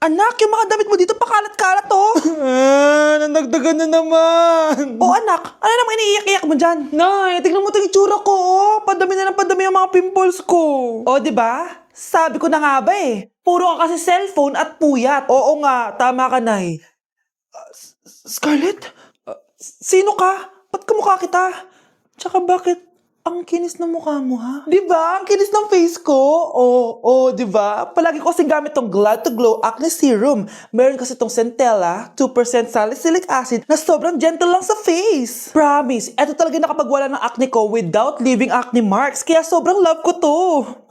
Anak, yung mga damit mo dito pakalat-kalat oh. Nanagdagan na naman. Oh anak, ano namang iniiyak-iyak mo dyan? Nay, tignan mo itong itsura ko oh. Padami na ng padami ang mga pimples ko. Oh, di ba? Sabi ko na nga ba eh. Puro ka kasi cellphone at puyat. Oo nga, tama ka, Nay. Scarlett? Sino ka? Ba't kamukha kita? Tsaka bakit ang kinis ng mukha mo, ha? Di ba? Ang kinis ng face ko. Oo, di ba? Palagi ko kasing gamit tong Glad to Glow Acne Serum. Meron kasi tong Centella, 2% salicylic acid na sobrang gentle lang sa face. Promise, eto talaga nakapagwala ng acne ko without leaving acne marks. Kaya sobrang love ko to.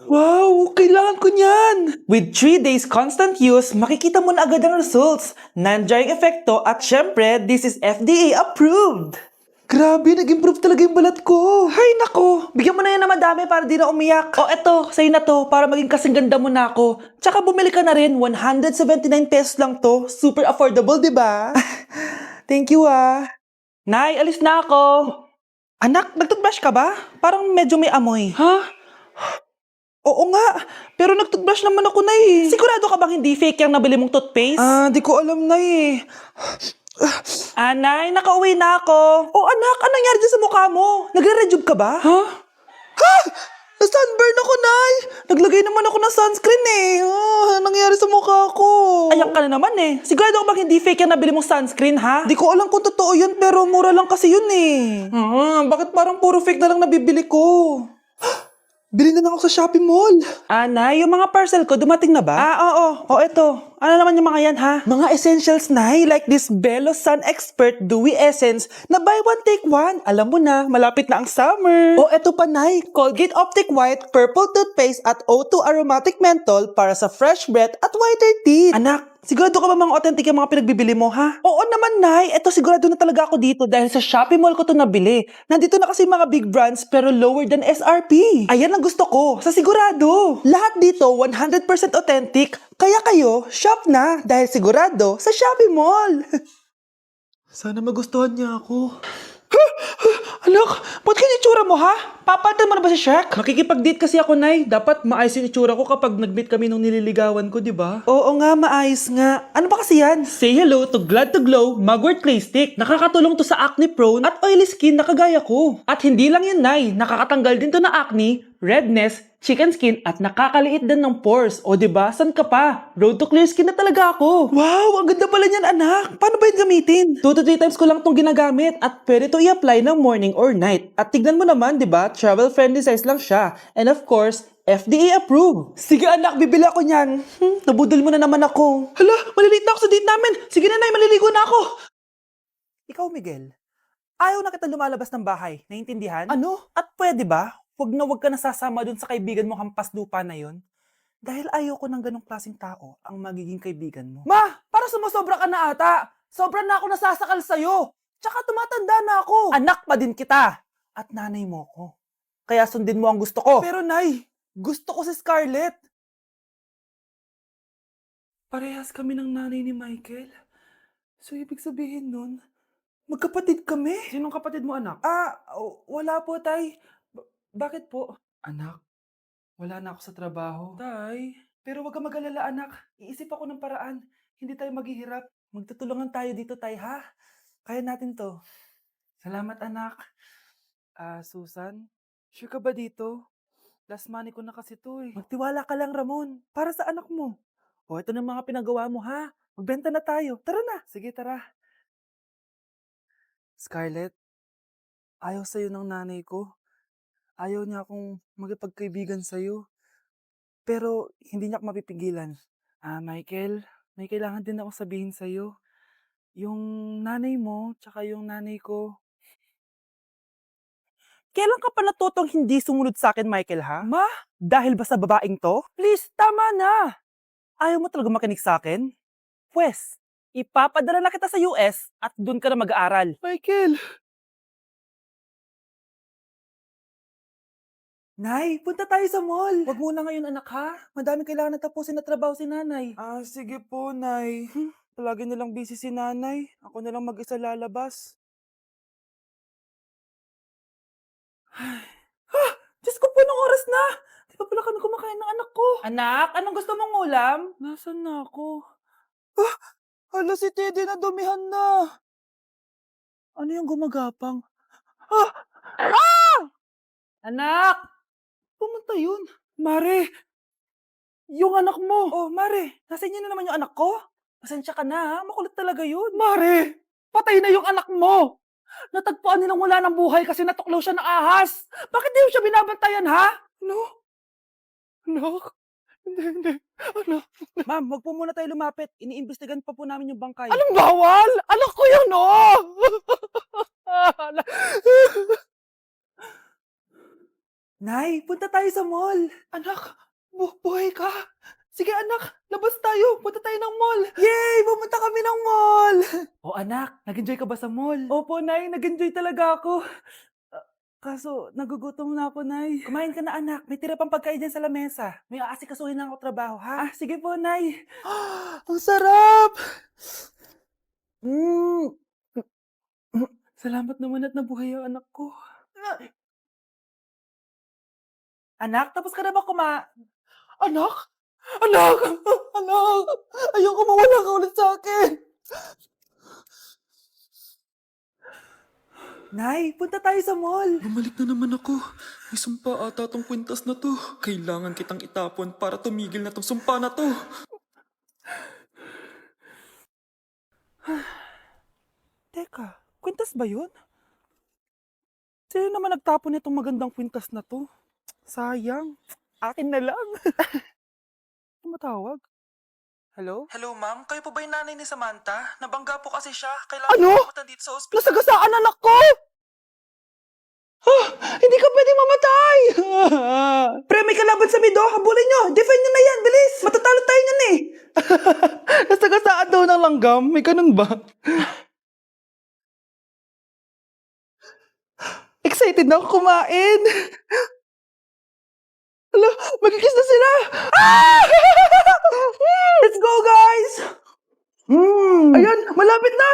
Wow, kailangan ko niyan! With 3 days constant use, makikita mo na agad ang results. Non-drying epekto at syempre, this is FDA approved. Grabe, nag-improve talaga yung balat ko. Hay nako, bigyan mo na yan na madami para di na umiyak. O eto, sa'yo na to para maging kasing ganda mo na ako. Tsaka bumili ka na rin, 179 pesos lang to. Super affordable, di ba? Thank you ah. Nay, alis na ako. Anak, nagtoothbrush ka ba? Parang medyo may amoy. Ha? Oo nga, pero nagtoothbrush naman ako na eh. Sigurado ka bang hindi fake yung nabili mong toothpaste? Di ko alam na eh. Anay, nakauwi na ako. Oh anak, anong nangyari dyan sa mukha mo? Nagre-rejuve ka ba? Ha? Ha? Na-sunburn ako, Nay! Naglagay naman ako ng sunscreen eh. Anong nangyari sa mukha ko? Ayan ka na naman eh. Sigurado ka bang hindi fake yung nabili mong sunscreen, ha? Di ko alam kung totoo yun, pero mura lang kasi yun eh. Bakit parang puro fake na lang nabibili ko? Bili na lang ako sa Shopee Mall. Nay, yung mga parcel ko, dumating na ba? Oo. O, eto. Ano naman yung mga yan, ha? Mga essentials, Nay. Like this Belo Sun Expert Dewy Essence na buy one, take one. Alam mo na, malapit na ang summer. O, eto pa, Nay. Colgate Optic White, Purple Toothpaste at O2 Aromatic Menthol para sa fresh breath at whiter teeth. Anak, sigurado ka ba mga authentic yung mga pinagbibili mo, ha? Oo naman, Nay. Eto, sigurado na talaga ako dito dahil sa Shopee Mall ko to nabili. Nandito na kasi mga big brands pero lower than SRP. Ayan ang gusto ko, sa sigurado. Lahat dito 100% authentic, kaya kayo, shop na dahil sigurado sa Shopee Mall. Sana magustuhan niya ako. Anak, ba't kaya itsura mo ha? Papalitan mo na ba si Shrek? Makikipag-date kasi ako, Nay. Dapat maayos yung itsura ko kapag nag-meet kami nung nililigawan ko, di ba? Oo nga, maayos nga. Ano ba kasi yan? Say hello to Glad to Glow Mugwort Clay Stick. Nakakatulong to sa acne prone at oily skin na kagaya ko. At hindi lang yun, Nay. Nakakatanggal din to na acne, redness, chicken skin at nakakaliit din ng pores. O diba, san ka pa? Road to clear skin na talaga ako. Wow, ang ganda pala niyan anak. Paano ba yun gamitin? 2 to 3 times ko lang tong ginagamit at pwede to i-apply ng morning or night. At tignan mo naman, diba, travel friendly size lang siya. And of course, FDA approved. Sige anak, bibili ako niyan. Nabudol mo na naman ako. Hala, malilate na ako sa date namin. Sige na, Nay, maliligo na ako. Ikaw, Miguel, ayaw na kita lumalabas ng bahay. Naiintindihan? Ano? At pwede ba? Wag ka nasasama dun sa kaibigan mo hampas lupa na yon. Dahil ayaw ko ng ganong klaseng tao ang magiging kaibigan mo. Ma! Para sumasobra ka na ata! Sobra na ako nasasakal sa'yo! Tsaka tumatanda na ako! Anak pa din kita! At nanay mo ko. Kaya sundin mo ang gusto ko. Pero Nay, gusto ko si Scarlett. Parehas kami ng nanay ni Michael. So ibig sabihin nun, magkapatid kami? Sinong kapatid mo, anak? Wala po, Tay. Bakit po? Anak, wala na ako sa trabaho. Tay, pero wag ka mag-alala, anak. Iisip ako ng paraan. Hindi tayo maghihirap. Magtutulungan tayo dito, Tay, ha? Kaya natin to. Salamat, anak. Susan, sure ka ba dito? Last money ko na kasi to eh. Magtiwala ka lang, Ramon. Para sa anak mo. O, ito na mga pinagawa mo, ha? Magbenta na tayo. Tara na. Sige, tara. Scarlett, ayaw sa'yo ng nanay ko. Ayaw niya akong magipagkaibigan sa'yo. Pero hindi niya ako mapipigilan. Michael, may kailangan din akong sabihin sa'yo. Yung nanay mo, tsaka yung nanay ko. Kailan ka pa natutong hindi sumunod sa akin, Michael, ha? Ma? Dahil ba sa babaeng to? Please, tama na! Ayaw mo talaga makinig sa akin? Pwes, ipapadala na kita sa US at doon ka na mag-aaral. Michael! Nay, punta tayo sa mall. Wag muna ngayon, anak, ha? Madami kailangan na tapusin na trabaho si nanay. Sige po, Nay. Palagi nilang busy si nanay. Ako na lang mag-isa lalabas. Ay. Diyos ko po, nung oras na! Di pa pala kami kumakain ng anak ko. Anak, anong gusto mong ulam? Nasaan na ako? Hala, si Teddy na dumihan na. Ano yung gumagapang? Ah! Anak! Pumunta yun. Mare, yung anak mo. Oh, Mare, nasa inyo na naman yung anak ko? Pasensya ka na ha, makulit talaga yun. Mare, patay na yung anak mo. Natagpuan nilang wala ng buhay kasi natuklaw siya ng ahas. Bakit di mo siya binabantayan ha? No? Anak? Hindi. Anak. Ma'am, wag po muna tayo lumapit. Iniimbestigan pa po namin yung bangkay. Anong bawal? Anak ko yun, oh! Nay, punta tayo sa mall. Anak, buhay ka. Sige anak, labas tayo. Punta tayo ng mall. Yay! Pumunta kami ng mall. Oh anak, nag-enjoy ka ba sa mall? Opo, Nay. Nag-enjoy talaga ako. Kaso, nagugutom na ako, Nay. Kumain ka na, anak. May tira pang pagkain dyan sa lamesa. May aasikasuhin lang ako trabaho, ha? Ah, sige po, Nay. Ang sarap! Salamat naman at nabuhay ang anak ko. Anak, tapos ka na ba Anak? Anak! Anak! Ayoko mawala ka ulit sa akin! Nay, punta tayo sa mall. Bumalik na naman ako. May sumpa ata tong kwintas na to. Kailangan kitang itapon para tumigil na tong sumpa na to. Teka, kwintas ba yun? Sino naman nagtapon nitong magandang kwintas na to? Sayang. Akin na lang. Tumatawag? Hello? Hello, ma'am. Kayo po ba yung nanay ni Samantha? Nabangga po kasi siya. Kailangan Ano? pumunta dito sa ospital. Nasagasaan anak ko! Hindi ka pwede mamatay! Pre, may kalaban sa mido. Habulin nyo. Defend nyo na yan. Bilis. Matatalo tayo nyan eh. Nasagasaan daw ng langgam. May ganun ba? Excited na ako kumain. Hala, magkikiss na sila. Ah! Let's go, guys! Ayan, malapit na!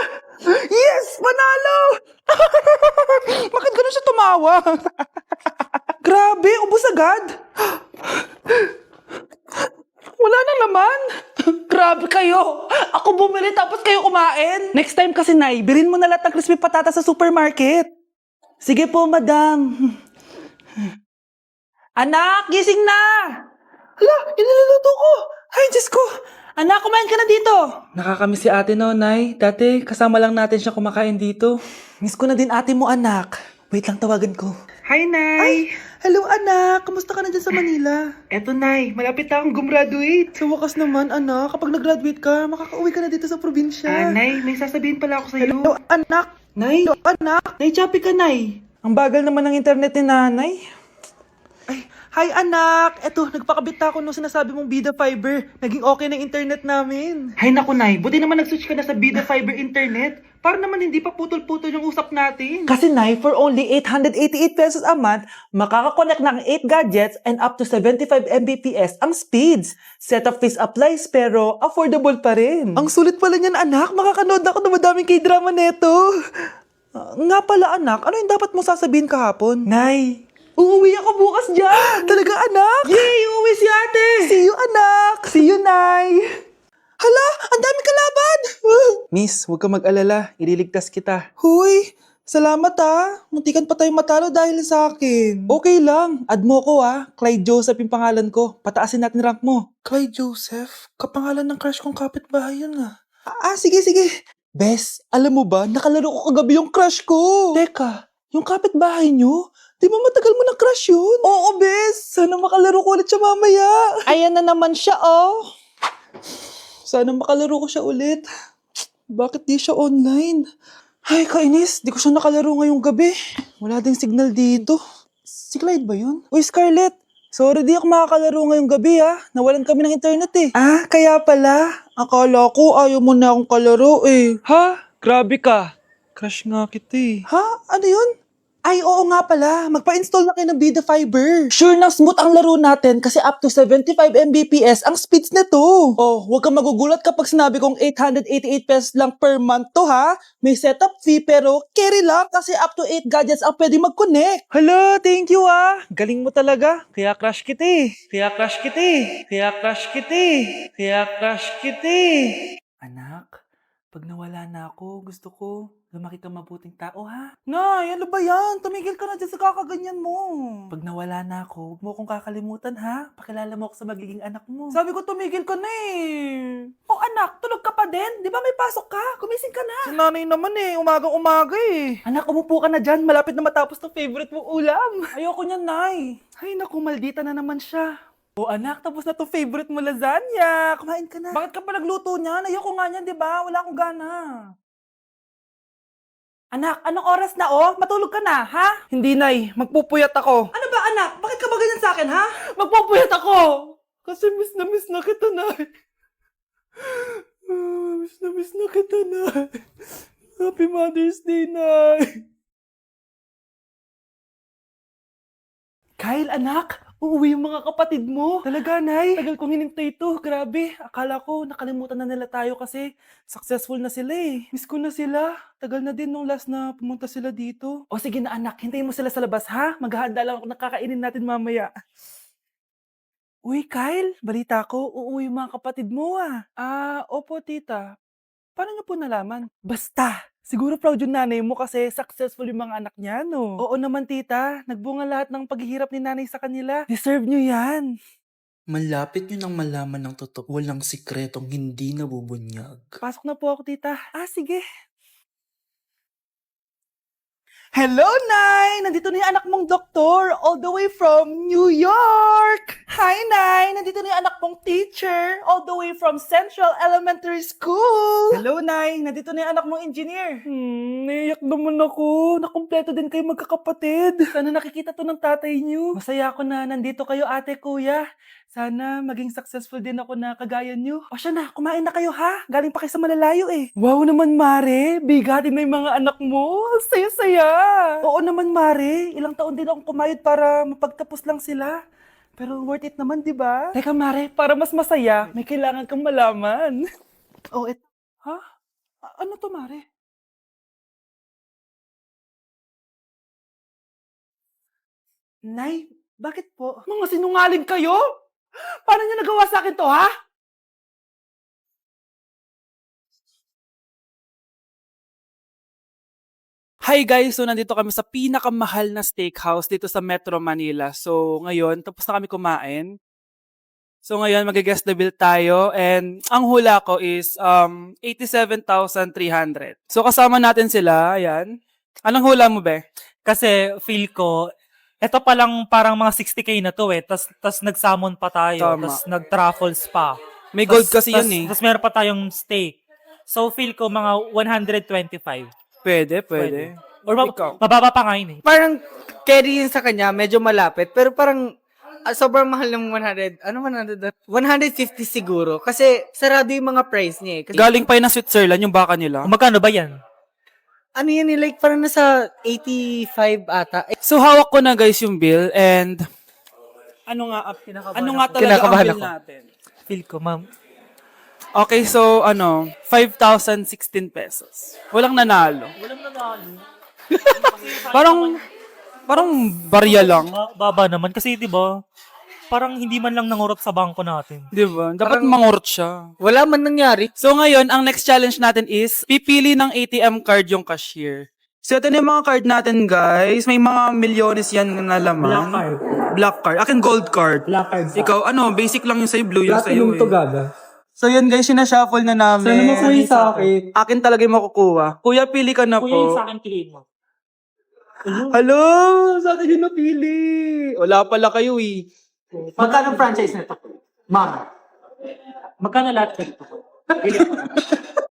Yes! Panalo! Bakit ganun siya tumawa? Grabe, ubos agad. Wala na naman. Grabe kayo. Ako bumili tapos kayo kumain. Next time kasi, Nay, bilhin mo na lahat ng crispy patata sa supermarket. Sige po, madam. Anak, gising na! Hala, iniluluto ko! Ay, Diyos ko! Anak, kumain ka na dito! Nakakamiss si ate no, Nay. Dati, kasama lang natin siya kumakain dito. Miss ko na din ate mo, anak. Wait lang, tawagan ko. Hi, Nay! Ay, hello, anak! Kamusta ka na dyan sa Manila? Eto, Nay. Malapit na akong gumraduate. Sa wakas naman, anak. Kapag nag-graduate ka, makakauwi ka na dito sa probinsya. Nay, may sasabihin pala ako sa'yo. Hello, anak! Nay! Hello, anak! Nay, choppy ka, Nay! Ang bagal naman ng internet ni nanay. Ay, hi anak! Eto, nagpakabit na ako nung sinasabi mong Bida Fiber. Naging okay na internet namin. Hay naku, Nay. Buti naman nag-switch ka na sa Bida Fiber internet. Para naman hindi pa putol-putol yung usap natin. Kasi, Nay, for only 888 pesos a month, makakakonect ng 8 gadgets and up to 75 Mbps ang speeds. Setup fees applies pero affordable pa rin. Ang sulit pala niyan, anak. Makakanood ako ng madaming K-drama neto. Nga pala, anak. Ano yung dapat mo sasabihin kahapon? Nay, uuwi ako bukas dyan! Talaga, anak? Yay! Uuwi si ate! See you, anak! See you, Nay! Hala! Ang daming kalaban! Miss, huwag ka mag-alala. Ililigtas kita. Huy! Salamat Muntikan pa tayong matalo dahil sa akin. Okay lang. Add mo ko Clyde Joseph yung pangalan ko. Pataasin natin rank mo. Clyde Joseph? Kapangalan ng crush kong kapitbahay yun sige. Bes, alam mo ba, nakalaro ko kagabi yung crush ko. Teka, yung kapitbahay nyo? Di ba matagal mo na crush yun? Oo, Bes. Sana makalaro ko ulit siya mamaya. Ayan na naman siya, Sana makalaro ko siya ulit. Bakit di siya online? Ay, kainis. Di ko siya nakalaro ngayong gabi. Wala ding signal dito. Si Clyde ba yun? Uy, Scarlett. Sorry, di ako makakalaro ngayong gabi Nawalan kami ng internet kaya pala. Akala ko ayaw mo na akong kalaro Ha? Grabe ka. Crush nga kita Ha? Ano yun? Ay, oo nga pala. Magpa-install na kayo ng Bida Fiber. Sure na smooth ang laro natin kasi up to 75 Mbps ang speeds nito. Oh, huwag kang magugulat kapag sinabi kong 888 pesos lang per month to May setup fee pero carry lang kasi up to 8 gadgets ang pwede mag-connect. Hala, thank you Galing mo talaga. Kaya crush kita Anak, Pag nawala na ako, gusto ko lumaki kang mabuting tao, ha? Nay, ano ba yan? Tumigil ka na dyan sa kakaganyan mo. Pag nawala na ako, huwag mo akong kakalimutan, ha? Pakilala mo ako sa magiging anak mo. Sabi ko, tumigil ka na eh. Oh anak, tulog ka pa din? Di ba may pasok ka? Kumising ka na. Si nanay naman eh, umagang-umaga eh. Anak, umupo ka na dyan. Malapit na matapos ng favorite mong ulam. Ayoko niyan, Nay. Ay naku, maldita na naman siya. Oh anak, tapos na to favorite mo lasagna. Kumain ka na. Bakit ka pa nagluto niyan? Ayoko nga niyan, di ba? Wala akong gana. Anak, anong oras na oh? Matulog ka na, ha? Hindi, Nay. Magpupuyat ako. Ano ba, anak? Bakit ka ba ganyan sa akin, ha? Magpupuyat ako! Kasi miss na kita, Nay. Miss na kita, Nay. Happy Mother's Day, Nay. Kyle, anak, uuwi yung mga kapatid mo. Talaga, Nay? Tagal kong hinintay ito. Grabe. Akala ko nakalimutan na nila tayo kasi successful na sila eh. Miss ko na sila. Tagal na din nung last na pumunta sila dito. O sige na anak, hintayin mo sila sa labas ha. Maghahanda lang ako ng kakainin natin mamaya. Uy, Kyle, balita ko, uuwi yung mga kapatid mo ah. Opo tita. Paano niyo po nalaman? Basta! Siguro proud yung nanay mo kasi successful yung mga anak niya, no? Oo naman, tita. Nagbunga lahat ng paghihirap ni nanay sa kanila. Deserve niyo yan. Malapit nyo nang malaman ng totoo. Walang sikretong hindi nabubunyag. Pasok na po ako, tita. Sige. Hello, Nay! Nandito na yung anak mong doktor, all the way from New York! Hi, Nay! Nandito na yung anak mong teacher, all the way from Central Elementary School! Hello, Nay! Nandito na yung anak mong engineer. Naiyak naman ako. Nakumpleto din kayo magkakapatid. Sana nakikita to ng tatay niyo. Masaya ako na nandito kayo, ate, kuya. Sana maging successful din ako na kagaya niyo. O siya na, kumain na kayo ha? Galing pa kayo sa malalayo eh. Wow naman, Mare. Bigatin na yung mga anak mo. Saya-saya. Oo naman, Mare. Ilang taon din akong kumayod para mapagtapos lang sila. Pero worth it naman, di ba? Teka, Mare, para mas masaya, may kailangan kang malaman. Ha? Ano to, Mare? Nay, bakit po? Mga sinungaling kayo? Paano niya nagawa sa akin to, ha? Hi guys! So, nandito kami sa pinakamahal na steakhouse dito sa Metro Manila. So, ngayon, tapos na kami kumain. So, ngayon, mag-guess the bill tayo. And, ang hula ko is 87,300. So, kasama natin sila. Ayan. Anong hula mo, be? Kasi feel ko, eto pa lang parang mga 60K na to eh. Tas nag-salmon pa tayo. Tama. Tas nag-truffles pa. May gold kasi yun eh. Tas meron pa tayong steak. So feel ko mga 125. Pwede. Or Ikaw? mababa pa nga yun eh. Parang carry yun sa kanya, medyo malapit. Pero parang sobrang mahal ng 100. Ano 100? 150 siguro. Kasi sarado yung mga price niya eh. Kasi, Galing pa yun ng Switzerland, yung baka nila. Magkano ba yan? ano yan eh, like parang nasa 85 ata. So, hawak ko na guys yung bill and ano nga talaga ang Kinakabahan bill ako. natin? Feel ko, ma'am. Okay, so 5,016 pesos. Walang nanalo. Walang nanalo. Parang barya lang. Baba naman. Kasi di ba parang hindi man lang nangurot sa bangko natin. Di ba? Dapat mangurot siya. Wala man nangyari. So ngayon, ang next challenge natin is pipili ng ATM card yung cashier. So ito na yung mga card natin guys. May mga milyones yan na laman. Black card. Black card. Akin gold card. Black card. Ikaw, basic lang yung sa'yo, blue yung sa'yo eh. gaga. So yun guys, sinashuffle na namin. Sana makuha sa akin. Akin talaga yung makukuha. Kuya, pili ka na Kuya, yung po. sa akin piliin mo. Hello! Sa akin yung napili. Wala pala kayo eh. Magkano franchise nito? Ma'am. Magkano lahat nito?